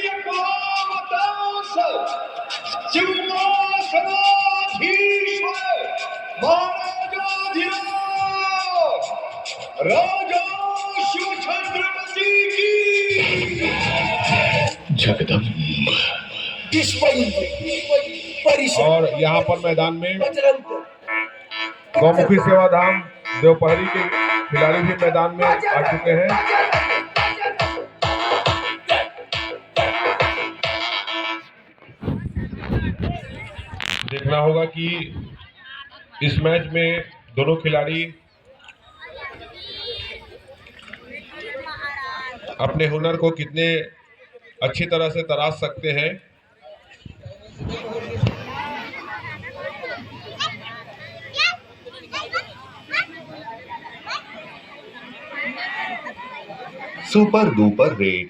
एकादश सिंहासनाधीश्वर महाराजाधिराज राजा शिवछत्रपति की जगदम्ब। और यहाँ पर मैदान में गौमुखी सेवा धाम देवपहरी के खिलाड़ी भी मैदान में आ चुके हैं। देखना होगा कि इस मैच में दोनों खिलाड़ी अपने हुनर को कितने अच्छी तरह से तराश सकते हैं। Super duper red.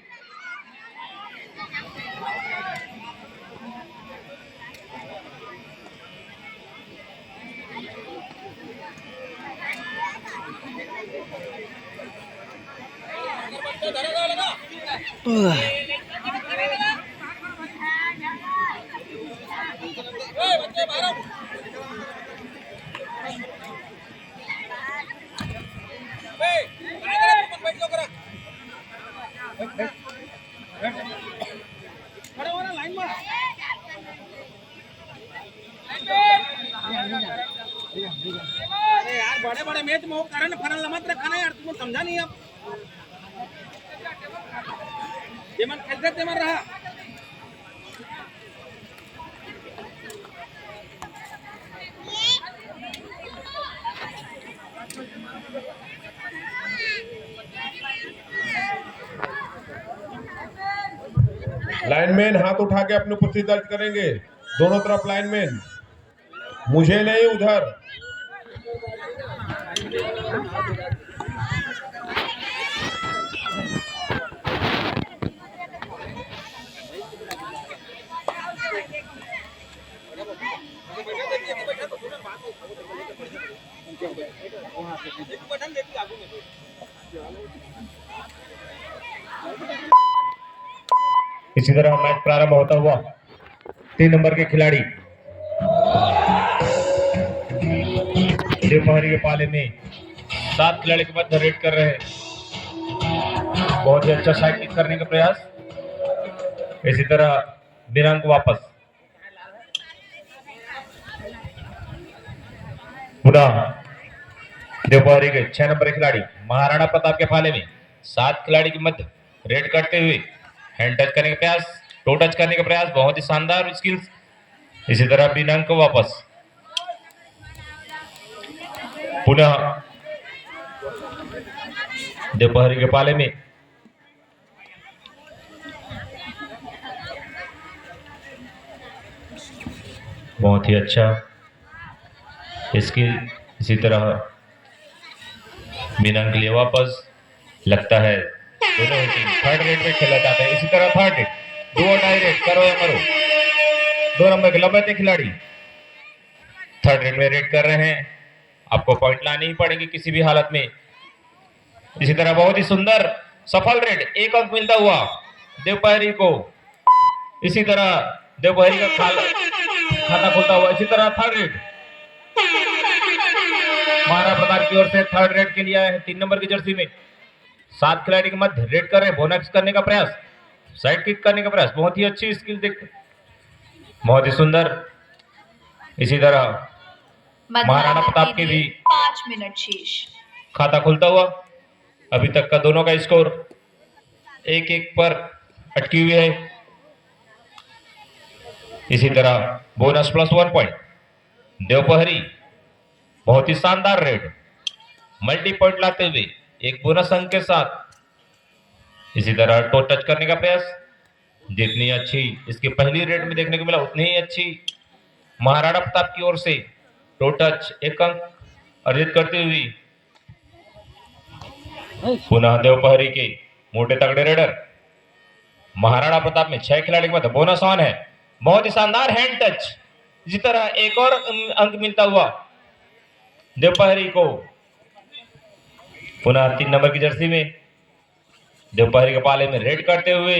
अरे यार बड़े बड़े मैच में वो कारण फरल मत रखा ना यार, तुमको समझा नहीं। अब जेमन खेलते तेमन रहा। लाइनमैन हाथ उठा के अपनी उपस्थिति दर्ज करेंगे। दोनों तरफ लाइनमैन, मुझे नहीं उधर। इसी तरह मैच प्रारंभ होता हुआ 3 नंबर के खिलाड़ी देवपहरी के पाले में 7 खिलाड़ी के मध्य रेड कर रहे हैं। बहुत ही अच्छा साइड किक करने का प्रयास। इसी तरह दिनांक वापस पुनः देवपहरी के 6 नंबर के खिलाड़ी महाराणा प्रताप के पाले में 7 खिलाड़ी के मध्य रेड करते हुए हैंड टच करने का प्रयास, टो टच करने का प्रयास, बहुत ही शानदार स्किल्स। इसी तरह दिनांक वापस पुनः देवपहरी के पाले में बहुत ही अच्छा स्किल। इसी तरह दिनांक के लिए वापस लगता है दोनों ही टीम थर्ड रेड में खेलना चाहते हैं। इसी तरह थर्ड रेड, 2 रेड करो या मरो। 2 नंबर के लंबे खिलाड़ी थर्ड रेड में रेड कर रहे हैं। आपको पॉइंट लानी ही पड़ेगी किसी भी हालत में। इसी तरह बहुत ही सुंदर सफल रेड, 1 अंक मिलता हुआ देवपहरी को। इसी तरह देवपहरी का खाता खुलता हुआ। इसी तरह थर्ड रेड महाराणा प्रताप की ओर से थर्ड रेड के लिए आए हैं 3 नंबर की जर्सी में। 7 खिलाड़ी के मध्य रेड कर रहे हैं, बोनस करने का प्रयास, साइड किक करने का प्रयास। बहुत ही अच्छी स्किल देखते, बहुत ही सुंदर। इसी तरह महाराणा प्रताप के भी 5 मिनट शेष। खाता खुलता हुआ। अभी तक का दोनों का स्कोर 1-1 पर अटकी हुई है। इसी तरह बोनस प्लस 1 पॉइंट देवपहरी, बहुत ही शानदार रेड, मल्टी पॉइंट लाते हुए 1 बोनस अंक के साथ। इसी तरह टो टच करने का प्रयास, जितनी अच्छी इसकी पहली रेड में देखने को मिला उतनी ही अच्छी महाराणा प्रताप की ओर से टो टच 1 अंक अर्जित करते हुए पुनः देवपहरी के मोटे तगड़े रेडर महाराणा प्रताप में 6 खिलाड़ी के मध्य बोनस ऑन है। बहुत ही शानदार हैंड टच। इसी तरह एक और अंक मिलता हुआ देवपहरी को। पुनः 3 नंबर की जर्सी में देवपहरी के पाले में रेड करते हुए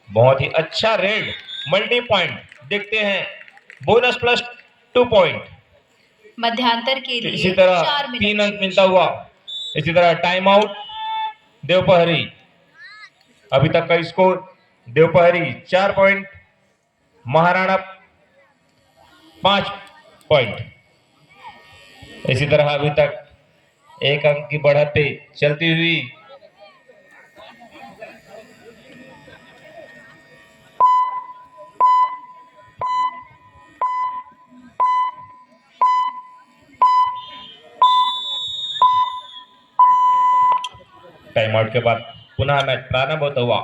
बहुत ही अच्छा रेड मल्टी पॉइंट। देखते हैं बोनस प्लस 2 पॉइंट। मध्यांतर के लिए इसी तरह 4 मिनट 3 अंक शेष। मिलता हुआ। इसी तरह टाइम आउट देवपहरी। अभी तक का score Devpahari 4 point, Maharana 5 point. इसी तरह अभी तक 1 अंक की बढ़त पे चलती हुई। टाइम आउट के बाद पुनः मैच प्रारंभ होता हुआ।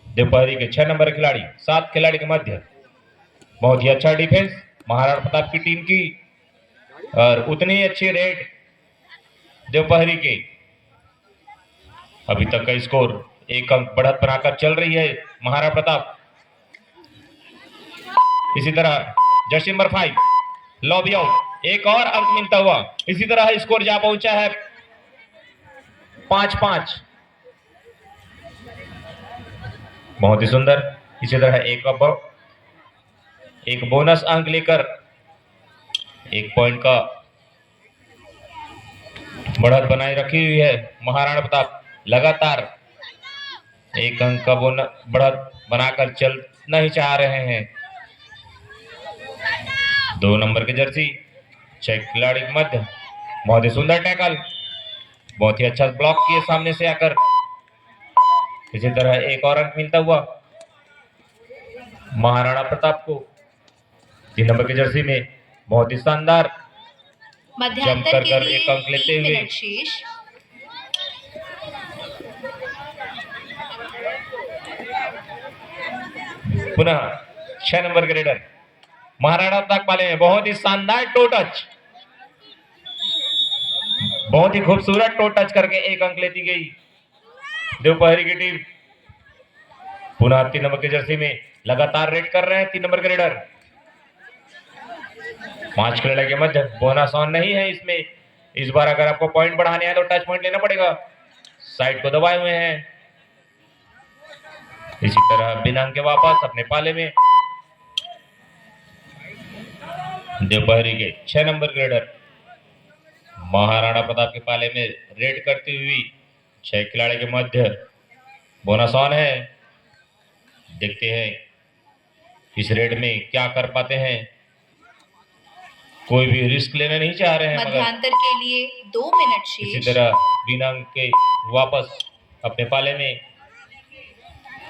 दोपहरी के 6 नंबर खिलाड़ी 7 खिलाड़ी के मध्य। बहुत ही अच्छा डिफेंस महाराणा प्रताप की टीम की और उतनी ही अच्छी रेड दोपहरी के। अभी तक का स्कोर 1 अंक बढ़त बनाकर चल रही है महाराणा प्रताप। इसी तरह जर्सी नंबर 5 लॉबी आउट, 1 और अंक मिलता हुआ। इसी तरह स्कोर जा पहुंचा है 5-5। बहुत ही सुंदर। इसी तरह एक बोनस अंक लेकर 1 पॉइंट का बढ़त बनाए रखी हुई है महाराणा प्रताप। लगातार 1 अंक का बोनस बढ़त बनाकर चलना ही चाह रहे हैं। 2 नंबर की जर्सी 6 खिलाड़ी के मध्य। बहुत ही सुंदर टैकल, बहुत ही अच्छा ब्लॉक किए सामने से आकर। इसी तरह 1 और अंक मिलता हुआ महाराणा प्रताप को। 3 नंबर की जर्सी में बहुत ही शानदार मध्यांतर के कर लिए 1 अंक लेते 3 हुए। मिनट शेष। पुनः 6 नंबर के रेडर महाराणा प्रताप पाले में बहुत ही शानदार टो टच, बहुत ही खूबसूरत टो टच करके 1 अंक लेती गई दोपहरी की टीम। पुनः 3 नंबर की जर्सी में लगातार रेड कर रहे हैं 3 नंबर के रेडर। 5 खिलाड़ी के मध्य बोनस ऑन नहीं है इसमें। इस बार अगर आपको पॉइंट बढ़ाने हैं तो टच पॉइंट लेना पड़ेगा। साइड को दबाए हुए हैं। इसी तरह बिना अंक के वापस अपने पाले में दोपहरी के 6 नंबर के रेडर महाराणा प्रताप के पाले में रेड करती हुई 6 खिलाड़ी के मध्य बोनस ऑन है। देखते हैं इस रेड में क्या कर पाते हैं। कोई भी रिस्क लेना नहीं चाह रहे हैं मगर मध्यांतर के लिए 2 मिनट इसी शेष। तरह बिना अंक के वापस अपने पाले में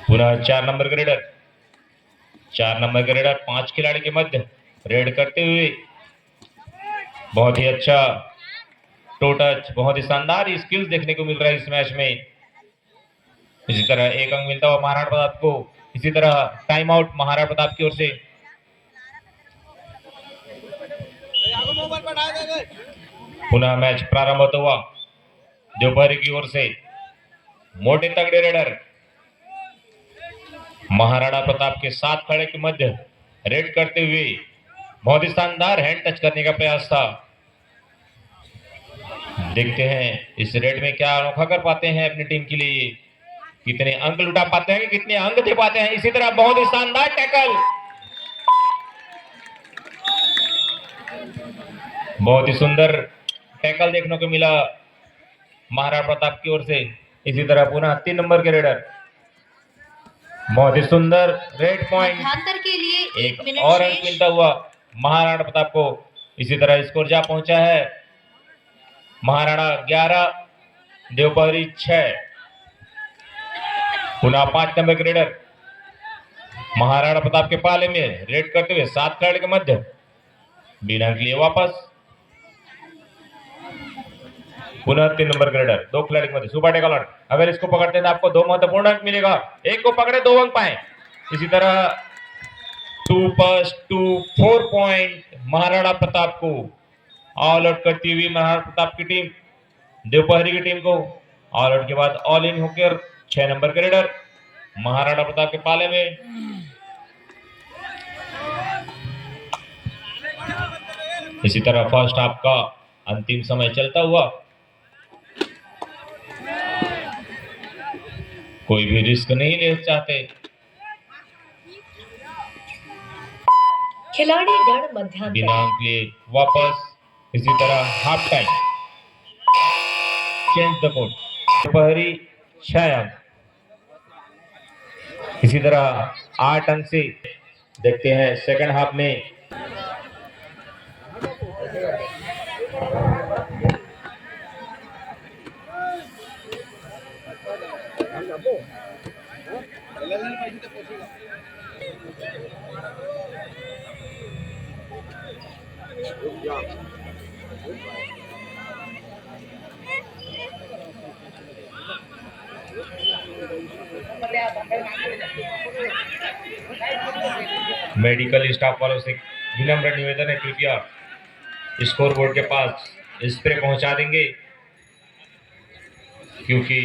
पुनः 4 नंबर के रेडर 5 खिलाड़ी के मध्य रेड करते हुए। बहुत ही अच्छा टो टच, बहुत ही शानदार स्किल्स देखने को मिल रहा है इस मैच में। इसी तरह 1 अंक मिलता हुआ महाराणा प्रताप को। इसी तरह टाइम आउट महाराणा प्रताप की ओर से। पुनः मैच प्रारंभ होता हुआ दोपहरी की ओर से। मोटे तगड़े रेडर महाराणा प्रताप के 7 खड़े के मध्य रेड करते हुए। बहुत ही शानदार हैंड टच करने का प्रयास था। देखते हैं इस रेड में क्या अनोखा कर पाते हैं अपनी टीम के लिए। कितने अंक लुटा पाते हैं कि कितने अंक दे पाते हैं। इसी तरह बहुत ही शानदार टैकल, बहुत ही सुंदर टैकल देखने को मिला महाराणा प्रताप की ओर से। इसी तरह पुनः 3 नंबर के रेडर बहुत ही सुंदर रेड पॉइंट। मध्यांतर के लिए 1 एक मिनट और अंक शेष। मिलता हुआ महाराणा प्रताप को। इसी तरह स्कोर जा पहुंचा है महाराणा 11 दोपहरी 6। पुनः 5 नंबर के रेडर महाराणा प्रताप के पाले में रेड करते हुए 7 खिलाड़ी के मध्य बिना के लिए वापस। पुनः 3 नंबर के रेडर 2 खिलाड़ी के मध्य सुपर टैकल। अगर इसको पकड़ते हैं तो आपको 2 महत्वपूर्ण अंक मिलेगा। एक को पकड़े 2 अंक पाए। इसी तरह 2+2 4 पॉइंट महाराणा प्रताप को। ऑल आउट करती हुई महाराणा प्रताप की टीम दोपहरी की टीम को। ऑल आउट के बाद ऑल इन होकर 6 नंबर के रेडर महाराणा प्रताप के पाले में। इसी तरह फर्स्ट हाफ का अंतिम समय चलता हुआ। कोई भी रिस्क नहीं ले चाहते खिलाड़ी गण मध्यांतर बिना अंक लिए वापस। इसी तरह half time, change the court, दोपहरी 6 अंक। इसी तरह 8 अंक से देखते हैं सेकंड हाफ में। मेडिकल स्टाफ वालों से विनम्र निवेदन है, कृपया स्कोर बोर्ड के पास स्प्रे पहुंचा देंगे, क्योंकि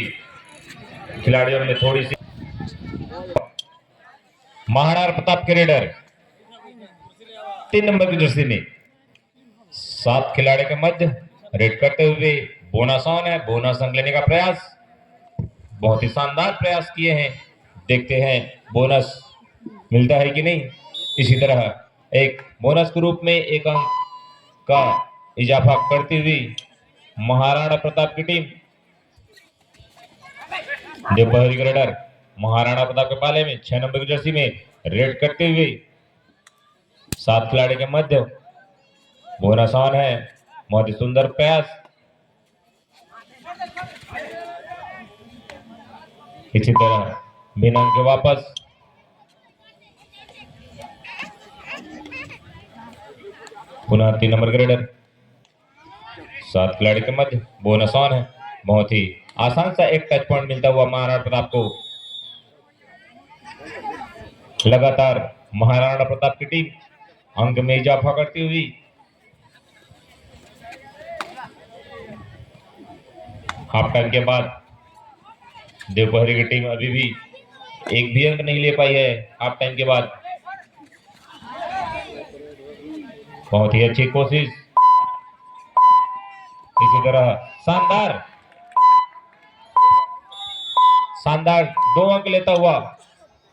खिलाड़ियों में थोड़ी सी। महाराणा प्रताप के रेडर 3 नंबर की जर्सी में 7 खिलाड़ी के मध्य रेड करते हुए बोनस ऑन है। बोनस अंक लेने का प्रयास, बहुत ही शानदार प्रयास किए हैं। देखते हैं बोनस मिलता है कि नहीं। इसी तरह एक बोनस के रूप में 1 अंक का इजाफा करती हुई महाराणा प्रताप की टीम। दोपहरी का रेडर महाराणा प्रताप के पाले में 6 नंबर की जर्सी में रेड करते हुए 7 खिलाड़ी के मध्य बोनस ऑन है। बहुत ही सुंदर प्रयास। इसी तरह बिना अंक के वापस। पुनः 3 नंबर का रेडर 7 खिलाड़ी के मध्य बोनस ऑन है। बहुत ही आसान सा एक टच पॉइंट मिलता हुआ महाराणा प्रताप को। लगातार महाराणा प्रताप की टीम अंक में इजाफा करती हुई हाफ टाइम के बाद दोपहरी की टीम अभी भी एक भी अंक नहीं ले पाई है। हाफ टाइम के बाद बहुत ही अच्छी कोशिश। इसी तरह शानदार 2 अंक लेता हुआ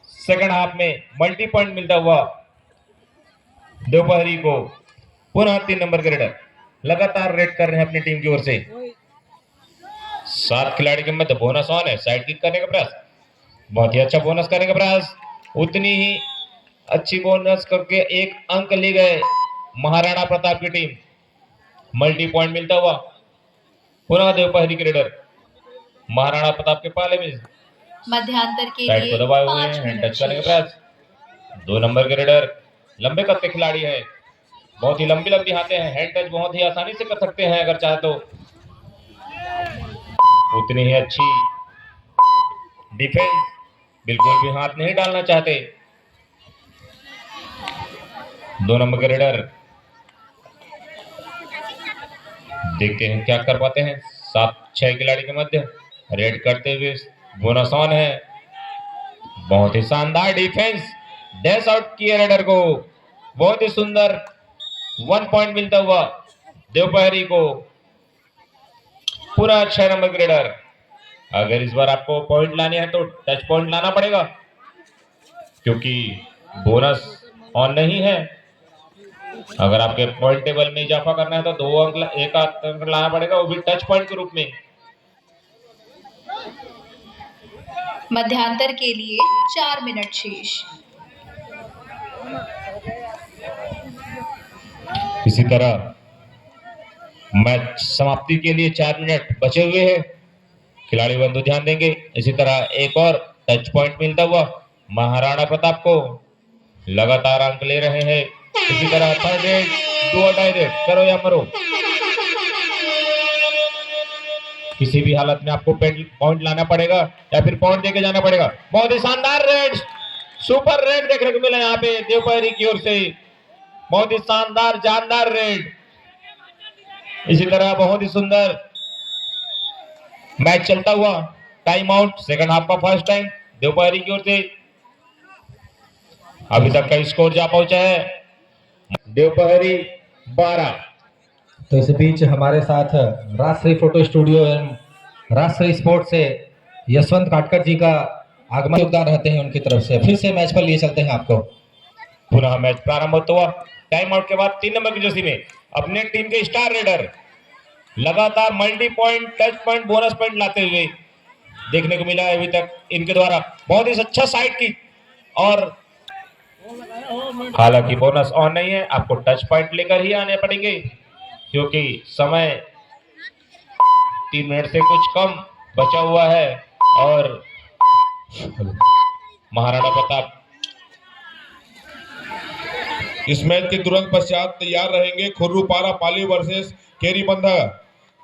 सेकंड हाफ में मल्टी पॉइंट मिलता हुआ दोपहरी को। पुनः 3 नंबर के रेडर लगातार रेड कर रहे हैं अपनी टीम की ओर से। 7 खिलाड़ी के मध्य बोनस ऑन है। साइड किक करने का प्रयास, बहुत ही अच्छा बोनस करने का प्रयास। उतनी ही अच्छी बोनस करके 1 अंक ले गए महाराणा प्रताप की टीम। मल्टी पॉइंट मिलता हुआ पुनः दोपहरी के रेडर महाराणा प्रताप के पाले में मध्यांतर के साइड लिए को दबाए हुए 5 हैं। मिनट टच करने का शेष। प्रयास। 2 नंबर के रेडर लंबे कद के खिलाड़ी है, बहुत ही लंबी हाथे हैं। हैंड टच बहुत ही आसानी से कर सकते हैं अगर चाहे तो। उतनी ही अच्छी डिफेंस, बिल्कुल भी हाथ नहीं डालना चाहते 2 नंबर के रेडर। देखते हैं क्या कर पाते हैं। 7-6 खिलाड़ी के मध्य रेड करते हुए बोनस ऑन है। बहुत ही शानदार डिफेंस, डैश आउट किए रेडर को। बहुत ही सुंदर 1 पॉइंट मिलता हुआ दोपहरी को। पूरा 6 नंबर के रेडर। अगर इस बार आपको पॉइंट लाने हैं तो टच पॉइंट लाना पड़ेगा, क्योंकि बोनस ऑन नहीं है। अगर आपके पॉइंट टेबल में इजाफा करना है तो 2 अंक, 1 अंक लाना पड़ेगा, वो भी टच पॉइंट के रूप में। मध्यांतर के लिए 4 मिनट शेष। इसी तरह मैच समाप्ति के लिए 4 मिनट बचे हुए हैं। खिलाड़ी बंधु ध्यान देंगे। इसी तरह एक और टच पॉइंट मिलता हुआ महाराणा प्रताप को। लगातार अंक ले रहे हैं। इसी तरह थर्ड रेड, 2 रेड, करो या मरो। किसी भी हालत में आपको पॉइंट लाना पड़ेगा या फिर पॉइंट देके जाना पड़ेगा। बहुत ही शानदार रेड, सुपर रेड देखने को मिला यहाँ पे दोपहरी की ओर से। बहुत ही शानदार जानदार रेड। इसी तरह बहुत ही सुंदर मैच चलता हुआ। टाइम आउट, सेकंड हाफ का फर्स्ट टाइम दोपहरी की ओर से। अभी तक का स्कोर जा पहुंचा है दोपहरी 12। तो इस बीच हमारे साथ राष्ट्रीय फोटो स्टूडियो एवं राष्ट्रीय स्पोर्ट्स से यशवंत काटकर जी का आगमन योगदान रहते हैं उनकी तरफ से। फिर से मैच पर लिए चलते हैं आपको। पुनः मैच प्रारंभ होता हुआ। टाइम आउट के बाद 3 नंबर की जर्सी में अपने टीम के स्टार रेडर लगातार multi point, touch point, bonus point लाते हुए देखने को मिला है अभी तक इनके द्वारा। बहुत ही अच्छा साइड की, और हालांकि बोनस ऑन नहीं है, आपको टच पॉइंट लेकर ही आने पड़ेंगे क्योंकि समय 3 मिनट से कुछ कम बचा हुआ है। और महाराणा प्रताप इस मैच के तुरंत पश्चात तैयार रहेंगे खुर्रूपारा पाली वर्सेस केरीबंधा।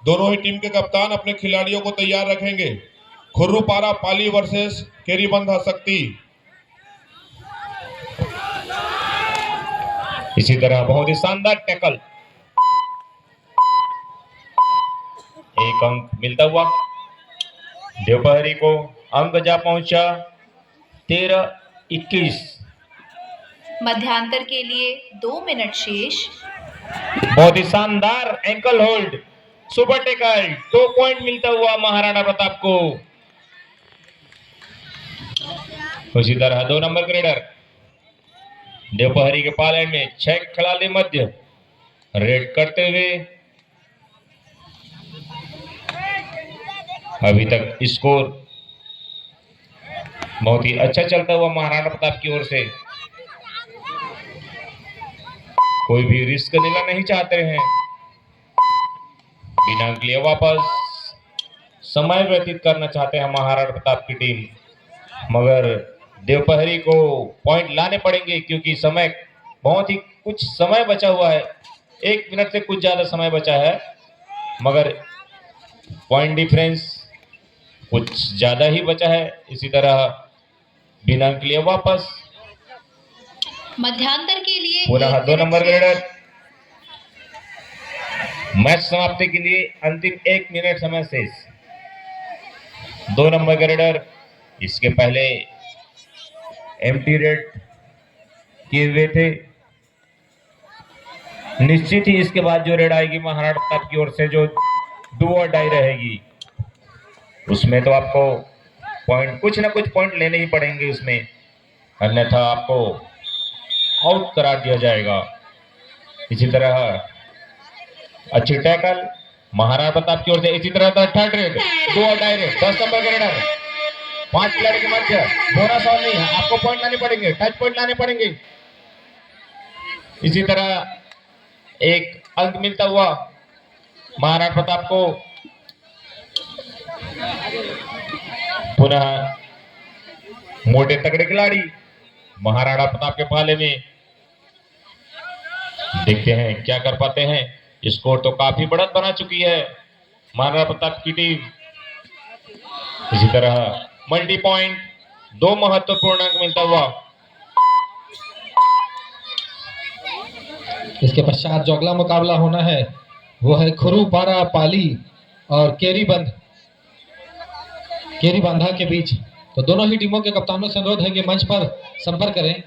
दोनों ही टीम के कप्तान अपने खिलाड़ियों को तैयार रखेंगे। खुर्रूपारा पाली वर्सेस केरीबंधा शक्ति। इसी तरह बहुत ही शानदार टैकल, एक अंक मिलता हुआ देवपहरी को। अंक जा पहुंचा 13-21। मध्यांतर के लिए 2 मिनट शेष। बहुत ही शानदार ankle hold, super tackle, 2 point मिलता हुआ महाराणा प्रताप को। उसी तरह 2 नंबर ग्रेडर देवपहरी के पाले में 6 खिलाड़ी मध्य रेड करते हुए अभी तक स्कोर बहुत ही अच्छा चलता हुआ महाराणा प्रताप की ओर से। कोई भी रिस्क लेना नहीं चाहते हैं, बिना अंक लिए वापस समय व्यतीत करना चाहते हैं महाराणा प्रताप की टीम, मगर देवपहरी को पॉइंट लाने पड़ेंगे क्योंकि समय बहुत ही कुछ समय बचा हुआ है। 1 मिनट से कुछ ज्यादा समय बचा है, मगर पॉइंट डिफरेंस कुछ ज्यादा ही बचा है। इसी तरह बिना अंक लिए वापस मध्यांतर के लिए पुनः 1 2 नंबर मिनट ग्रेडर मैच समाप्ति के लिए अंतिम 1 मिनट समय शेष। 2 नंबर ग्रेडर इसके पहले एम्प्टी रेड किए हुए थे। निश्चित ही इसके बाद जो रेड आएगी महाराणा प्रताप की ओर से, जो डू और डाई रहेगी, उसमें तो आपको पॉइंट, कुछ ना कुछ पॉइंट लेने ही पड़ेंगे उसमें, अन्यथा आपको आउट करा दिया जाएगा। इसी तरह अच्छी टैकल महाराणा प्रताप की ओर से। इसी तरह थर्ड रेड, 2 और डाई रेड, 10 नंबर ग्रेडर, 5 खिलाड़ी के मध्य बोनस ऑन नहीं है, आपको पॉइंट लाने पड़ेंगे, टच पॉइंट लाने पड़ेंगे। इसी तरह 1 अंक मिलता हुआ महाराणा प्रताप को। पुनः मोटे तगड़े खिलाड़ी महाराणा प्रताप के पाले में, देखते हैं क्या कर पाते हैं। स्कोर तो काफी बढ़त बना चुकी है महाराणा प्रताप की टीम। इसी तरह मल्टी पॉइंट, 2 महत्वपूर्ण अंक मिलता हुआ। इसके पश्चात जो अगला मुकाबला होना है वो है खुर्रूपारा पाली और केरीबंधा के बीच। तो दोनों ही टीमों के कप्तानों से अनुरोध है कि मंच पर संपर्क करें।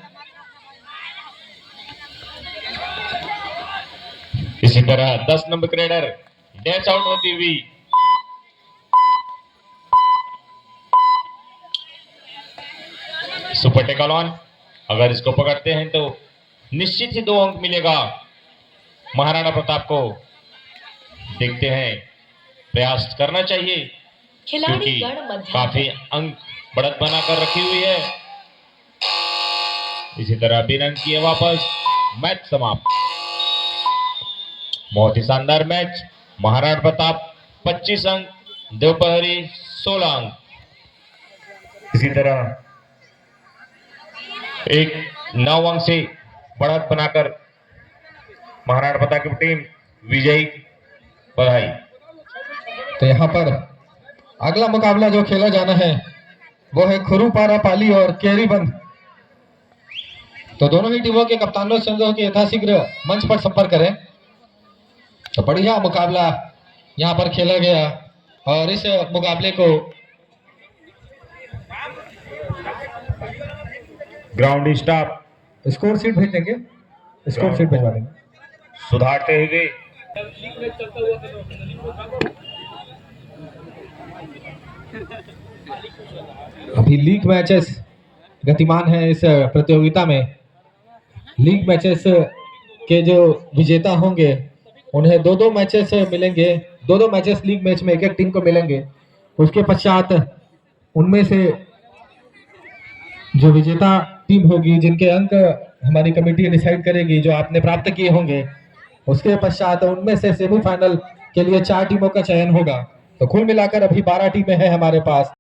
इसी तरह 10 नंबर ग्रेडर डैश आउट होती हुई सुपर टैकल ऑन। अगर इसको पकड़ते हैं तो निश्चित ही 2 अंक मिलेगा महाराणा प्रताप को। देखते हैं, प्रयास करना चाहिए क्योंकि काफी अंक बढ़त बनाकर रखी हुई है। इसी तरह बिना अंक किए वापस मैच समाप्त। बहुत ही शानदार मैच। महाराणा प्रताप 25 अंक, देवपहरी 16 अंक। इसी तरह 9 अंक से बढ़त बनाकर महाराणा प्रताप की टीम विजयी। बधाई। तो यहाँ पर अगला मुकाबला जो खेला जाना है वो है खुर्रूपारा पाली और केरीबंध। तो दोनों ही टीमों के कप्तानों से अनुरोध कि यथाशीघ्र मंच पर संपर्क करें। तो बढ़िया मुकाबला यहाँ पर खेला गया और इस मुकाबले को ग्राउंड स्टाफ स्कोर शीट भेज देंगे, स्कोर शीट भिजवा देंगे। सुधारते हुए अभी लीग मैचेस गतिमान है इस प्रतियोगिता में। लीग मैचेस के जो विजेता होंगे उन्हें दो दो मैचेस मिलेंगे, दो दो मैचेस लीग मैच में एक एक टीम को मिलेंगे। उसके पश्चात उनमें से जो विजेता टीम होगी, जिनके अंक हमारी कमेटी डिसाइड करेगी जो आपने प्राप्त किए होंगे, उसके पश्चात उनमें से सेमीफाइनल के लिए 4 टीमों का चयन होगा। तो कुल मिलाकर अभी 12 टीमें हैं हमारे पास।